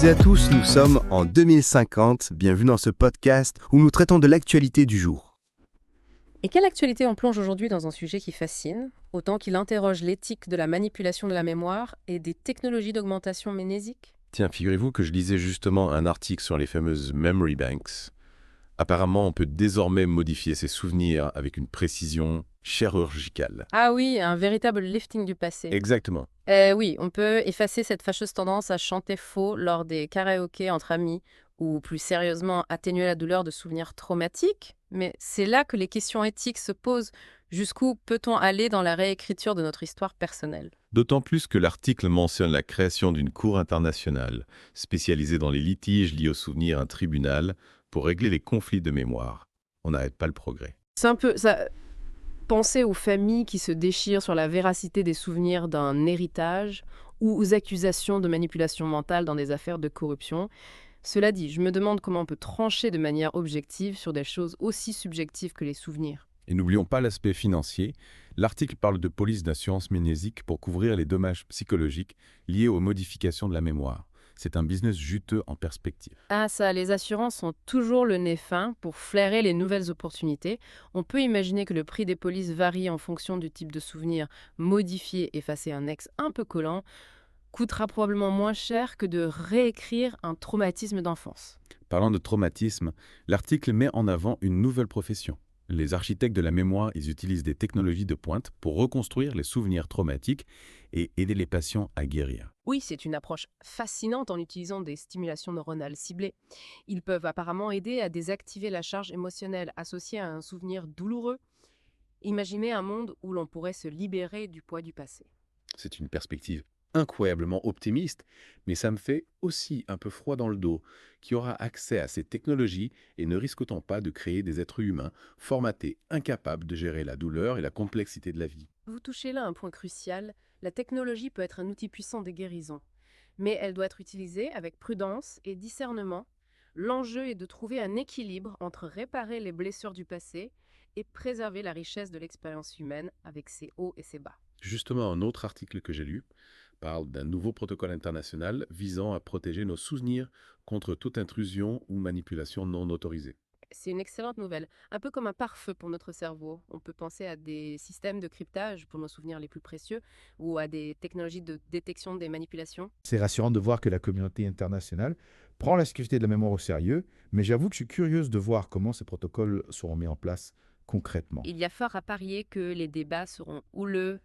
toutes et à tous, nous sommes en 2050. Bienvenue dans ce podcast où nous traitons de l'actualité du jour. Et quelle actualité on plonge aujourd'hui dans un sujet qui fascine, autant qu'il interroge l'éthique de la manipulation de la mémoire et des technologies d'augmentation mnésique? Tiens, figurez-vous que je lisais justement un article sur les fameuses memory banks. Apparemment, on peut désormais modifier ses souvenirs avec une précision chirurgicale. Ah oui, un véritable lifting du passé. Exactement. Oui, on peut effacer cette fâcheuse tendance à chanter faux lors des karaokés entre amis, ou plus sérieusement atténuer la douleur de souvenirs traumatiques. Mais c'est là que les questions éthiques se posent. Jusqu'où peut-on aller dans la réécriture de notre histoire personnelle? D'autant plus que l'article mentionne la création d'une cour internationale spécialisée dans les litiges liés aux souvenirs, un tribunal, pour régler les conflits de mémoire. On n'arrête pas le progrès. C'est un peu ça. Pensez aux familles qui se déchirent sur la véracité des souvenirs d'un héritage ou aux accusations de manipulation mentale dans des affaires de corruption. Cela dit, je me demande comment on peut trancher de manière objective sur des choses aussi subjectives que les souvenirs. Et n'oublions pas l'aspect financier. L'article parle de police d'assurance mnésique pour couvrir les dommages psychologiques liés aux modifications de la mémoire. C'est un business juteux en perspective. Ah ça, les assurances ont toujours le nez fin pour flairer les nouvelles opportunités. On peut imaginer que le prix des polices varie en fonction du type de souvenir. Modifier, effacer un ex un peu collant, coûtera probablement moins cher que de réécrire un traumatisme d'enfance. Parlant de traumatisme, l'article met en avant une nouvelle profession. Les architectes de la mémoire, ils utilisent des technologies de pointe pour reconstruire les souvenirs traumatiques et aider les patients à guérir. Oui, c'est une approche fascinante en utilisant des stimulations neuronales ciblées. Ils peuvent apparemment aider à désactiver la charge émotionnelle associée à un souvenir douloureux. Imaginez un monde où l'on pourrait se libérer du poids du passé. C'est une perspective incroyablement optimiste, mais ça me fait aussi un peu froid dans le dos. Qui aura accès à ces technologies et ne risque-t-on pas de créer des êtres humains formatés, incapables de gérer la douleur et la complexité de la vie? Vous touchez là un point crucial. La technologie peut être un outil puissant de guérison, mais elle doit être utilisée avec prudence et discernement. L'enjeu est de trouver un équilibre entre réparer les blessures du passé et préserver la richesse de l'expérience humaine avec ses hauts et ses bas. Justement, un autre article que j'ai lu parle d'un nouveau protocole international visant à protéger nos souvenirs contre toute intrusion ou manipulation non autorisée. C'est une excellente nouvelle, un peu comme un pare-feu pour notre cerveau. On peut penser à des systèmes de cryptage pour nos souvenirs les plus précieux ou à des technologies de détection des manipulations. C'est rassurant de voir que la communauté internationale prend la sécurité de la mémoire au sérieux, mais j'avoue que je suis curieuse de voir comment ces protocoles seront mis en place concrètement. Il y a fort à parier que les débats seront houleux.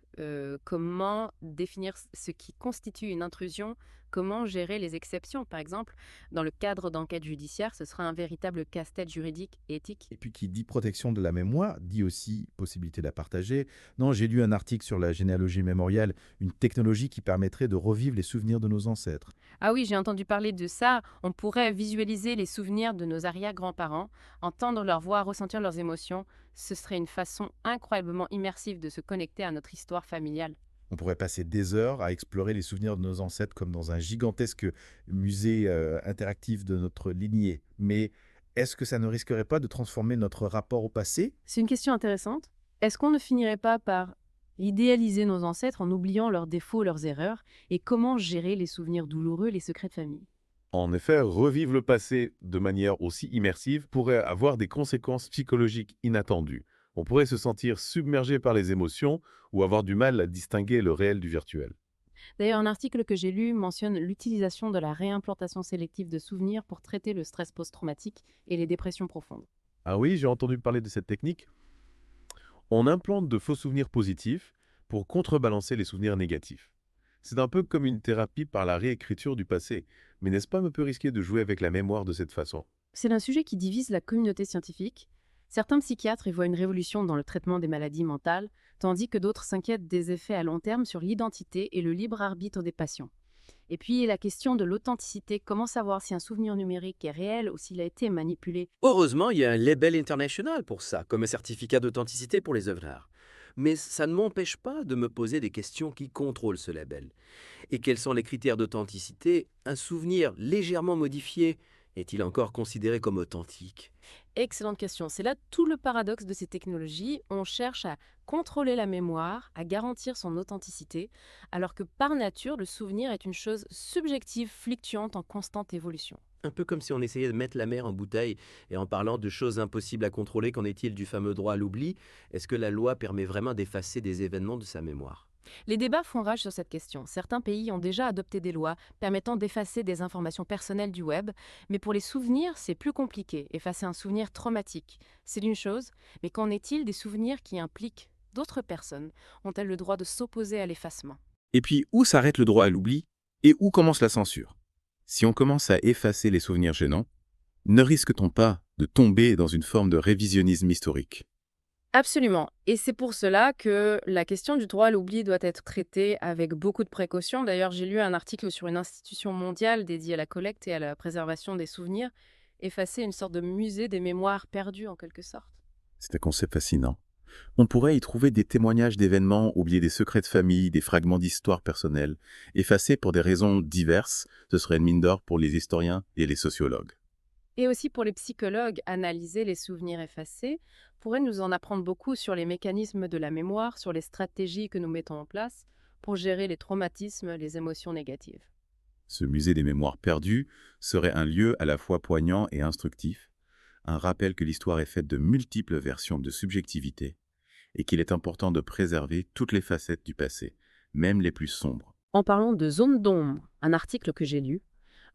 Comment définir ce qui constitue une intrusion? Comment gérer les exceptions? Par exemple, dans le cadre d'enquêtes judiciaires, ce sera un véritable casse-tête juridique et éthique. Et puis qui dit protection de la mémoire, dit aussi possibilité de la partager. Non, j'ai lu un article sur la généalogie mémorielle, une technologie qui permettrait de revivre les souvenirs de nos ancêtres. Ah oui, j'ai entendu parler de ça. On pourrait visualiser les souvenirs de nos arrière-grands-parents, entendre leur voix, ressentir leurs émotions. Ce serait une façon incroyablement immersive de se connecter à notre histoire familiale. On pourrait passer des heures à explorer les souvenirs de nos ancêtres comme dans un gigantesque musée interactif de notre lignée. Mais est-ce que ça ne risquerait pas de transformer notre rapport au passé? C'est une question intéressante. Est-ce qu'on ne finirait pas par idéaliser nos ancêtres en oubliant leurs défauts, leurs erreurs, et comment gérer les souvenirs douloureux, les secrets de famille? En effet, revivre le passé de manière aussi immersive pourrait avoir des conséquences psychologiques inattendues. On pourrait se sentir submergé par les émotions ou avoir du mal à distinguer le réel du virtuel. D'ailleurs, un article que j'ai lu mentionne l'utilisation de la réimplantation sélective de souvenirs pour traiter le stress post-traumatique et les dépressions profondes. Ah oui, j'ai entendu parler de cette technique. On implante de faux souvenirs positifs pour contrebalancer les souvenirs négatifs. C'est un peu comme une thérapie par la réécriture du passé, mais n'est-ce pas un peu risqué de jouer avec la mémoire de cette façon? C'est un sujet qui divise la communauté scientifique. Certains psychiatres y voient une révolution dans le traitement des maladies mentales, tandis que d'autres s'inquiètent des effets à long terme sur l'identité et le libre arbitre des patients. Et puis la question de l'authenticité, comment savoir si un souvenir numérique est réel ou s'il a été manipulé? Heureusement, il y a un label international pour ça, comme un certificat d'authenticité pour les œuvres d'art. Mais ça ne m'empêche pas de me poser des questions qui contrôlent ce label. Et quels sont les critères d'authenticité? Un souvenir légèrement modifié Est-il encore considéré comme authentique? Excellente question. C'est là tout le paradoxe de ces technologies. On cherche à contrôler la mémoire, à garantir son authenticité, alors que par nature, le souvenir est une chose subjective, fluctuante, en constante évolution. Un peu comme si on essayait de mettre la mer en bouteille. Et en parlant de choses impossibles à contrôler, qu'en est-il du fameux droit à l'oubli? Est-ce que la loi permet vraiment d'effacer des événements de sa mémoire? Les débats font rage sur cette question. Certains pays ont déjà adopté des lois permettant d'effacer des informations personnelles du web, mais pour les souvenirs, c'est plus compliqué. Effacer un souvenir traumatique, c'est une chose, mais qu'en est-il des souvenirs qui impliquent d'autres personnes? Ont-elles le droit de s'opposer à l'effacement? Et puis, où s'arrête le droit à l'oubli et où commence la censure? Si on commence à effacer les souvenirs gênants, ne risque-t-on pas de tomber dans une forme de révisionnisme historique? Absolument. Et c'est pour cela que la question du droit à l'oubli doit être traitée avec beaucoup de précaution. D'ailleurs, j'ai lu un article sur une institution mondiale dédiée à la collecte et à la préservation des souvenirs, effacer une sorte de musée des mémoires perdues en quelque sorte. C'est un concept fascinant. On pourrait y trouver des témoignages d'événements, oublier des secrets de famille, des fragments d'histoire personnelle, effacés pour des raisons diverses. Ce serait une mine d'or pour les historiens et les sociologues. Et aussi pour les psychologues, analyser les souvenirs effacés pourrait nous en apprendre beaucoup sur les mécanismes de la mémoire, sur les stratégies que nous mettons en place pour gérer les traumatismes, les émotions négatives. Ce musée des mémoires perdues serait un lieu à la fois poignant et instructif, un rappel que l'histoire est faite de multiples versions de subjectivité et qu'il est important de préserver toutes les facettes du passé, même les plus sombres. En parlant de zone d'ombre, un article que j'ai lu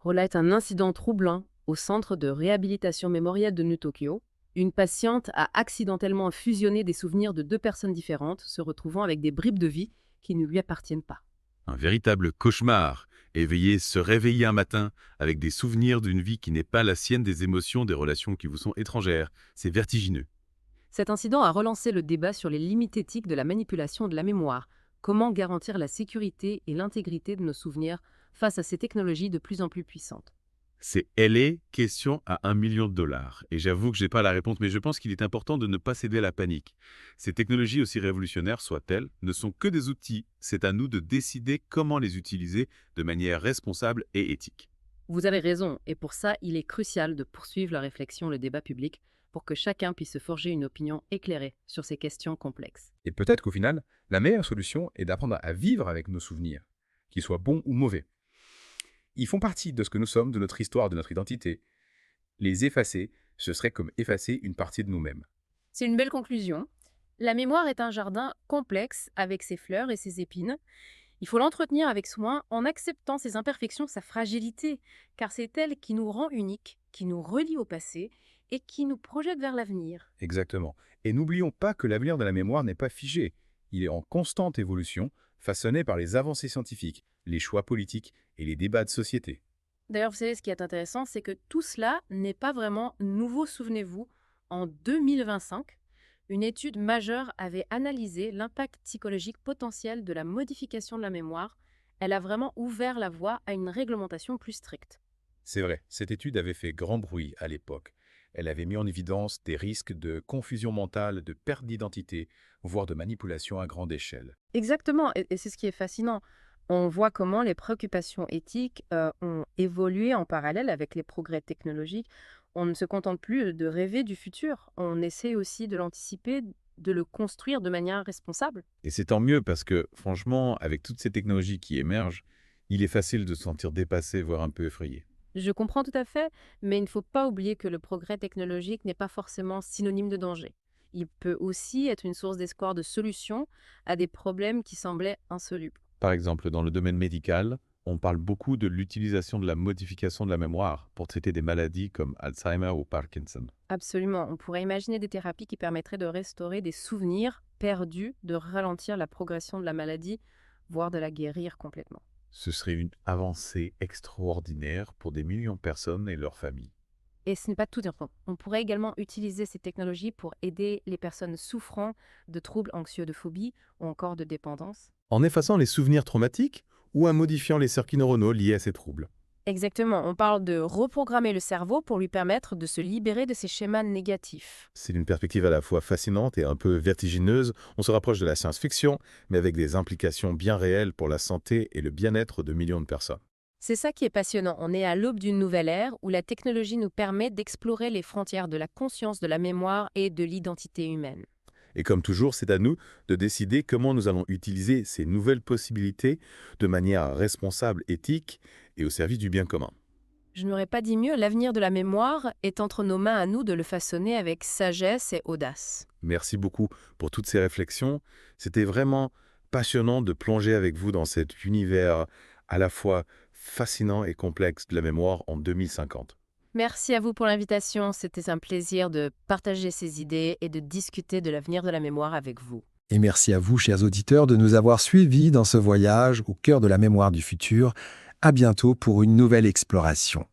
relate un incident troublant au centre de réhabilitation mémorielle de New Tokyo. Une patiente a accidentellement fusionné des souvenirs de deux personnes différentes, se retrouvant avec des bribes de vie qui ne lui appartiennent pas. Un véritable cauchemar, se réveiller un matin avec des souvenirs d'une vie qui n'est pas la sienne, des émotions, des relations qui vous sont étrangères. C'est vertigineux. Cet incident a relancé le débat sur les limites éthiques de la manipulation de la mémoire. Comment garantir la sécurité et l'intégrité de nos souvenirs face à ces technologies de plus en plus puissantes? C'est LA, question à $1 million. Et j'avoue que je n'ai pas la réponse, mais je pense qu'il est important de ne pas céder à la panique. Ces technologies, aussi révolutionnaires soient-elles, ne sont que des outils. C'est à nous de décider comment les utiliser de manière responsable et éthique. Vous avez raison, et pour ça, il est crucial de poursuivre la réflexion, le débat public, pour que chacun puisse se forger une opinion éclairée sur ces questions complexes. Et peut-être qu'au final, la meilleure solution est d'apprendre à vivre avec nos souvenirs, qu'ils soient bons ou mauvais. Ils font partie de ce que nous sommes, de notre histoire, de notre identité. Les effacer, ce serait comme effacer une partie de nous-mêmes. C'est une belle conclusion. La mémoire est un jardin complexe avec ses fleurs et ses épines. Il faut l'entretenir avec soin en acceptant ses imperfections, sa fragilité, car c'est elle qui nous rend uniques, qui nous relie au passé et qui nous projette vers l'avenir. Exactement. Et n'oublions pas que l'avenir de la mémoire n'est pas figé. Il est en constante évolution, façonné par les avancées scientifiques, les choix politiques et les débats de société. D'ailleurs, vous savez, ce qui est intéressant, c'est que tout cela n'est pas vraiment nouveau. Souvenez-vous, en 2025, une étude majeure avait analysé l'impact psychologique potentiel de la modification de la mémoire. Elle a vraiment ouvert la voie à une réglementation plus stricte. C'est vrai, cette étude avait fait grand bruit à l'époque. Elle avait mis en évidence des risques de confusion mentale, de perte d'identité, voire de manipulation à grande échelle. Exactement, et c'est ce qui est fascinant. On voit comment les préoccupations éthiques ont évolué en parallèle avec les progrès technologiques. On ne se contente plus de rêver du futur, on essaie aussi de l'anticiper, de le construire de manière responsable. Et c'est tant mieux parce que, franchement, avec toutes ces technologies qui émergent, il est facile de se sentir dépassé, voire un peu effrayé. Je comprends tout à fait, mais il ne faut pas oublier que le progrès technologique n'est pas forcément synonyme de danger. Il peut aussi être une source d'espoir de solution à des problèmes qui semblaient insolubles. Par exemple, dans le domaine médical, on parle beaucoup de l'utilisation de la modification de la mémoire pour traiter des maladies comme Alzheimer ou Parkinson. Absolument, on pourrait imaginer des thérapies qui permettraient de restaurer des souvenirs perdus, de ralentir la progression de la maladie, voire de la guérir complètement. Ce serait une avancée extraordinaire pour des millions de personnes et leurs familles. Et ce n'est pas tout. On pourrait également utiliser ces technologies pour aider les personnes souffrant de troubles anxieux, de phobie ou encore de dépendance. En effaçant les souvenirs traumatiques ou en modifiant les circuits neuronaux liés à ces troubles. Exactement, on parle de reprogrammer le cerveau pour lui permettre de se libérer de ces schémas négatifs. C'est une perspective à la fois fascinante et un peu vertigineuse. On se rapproche de la science-fiction, mais avec des implications bien réelles pour la santé et le bien-être de millions de personnes. C'est ça qui est passionnant. On est à l'aube d'une nouvelle ère où la technologie nous permet d'explorer les frontières de la conscience, de la mémoire et de l'identité humaine. Et comme toujours, c'est à nous de décider comment nous allons utiliser ces nouvelles possibilités de manière responsable, éthique et au service du bien commun. Je n'aurais pas dit mieux, l'avenir de la mémoire est entre nos mains à nous de le façonner avec sagesse et audace. Merci beaucoup pour toutes ces réflexions. C'était vraiment passionnant de plonger avec vous dans cet univers à la fois fascinant et complexe de la mémoire en 2050. Merci à vous pour l'invitation, c'était un plaisir de partager ces idées et de discuter de l'avenir de la mémoire avec vous. Et merci à vous, chers auditeurs, de nous avoir suivis dans ce voyage au cœur de la mémoire du futur. À bientôt pour une nouvelle exploration.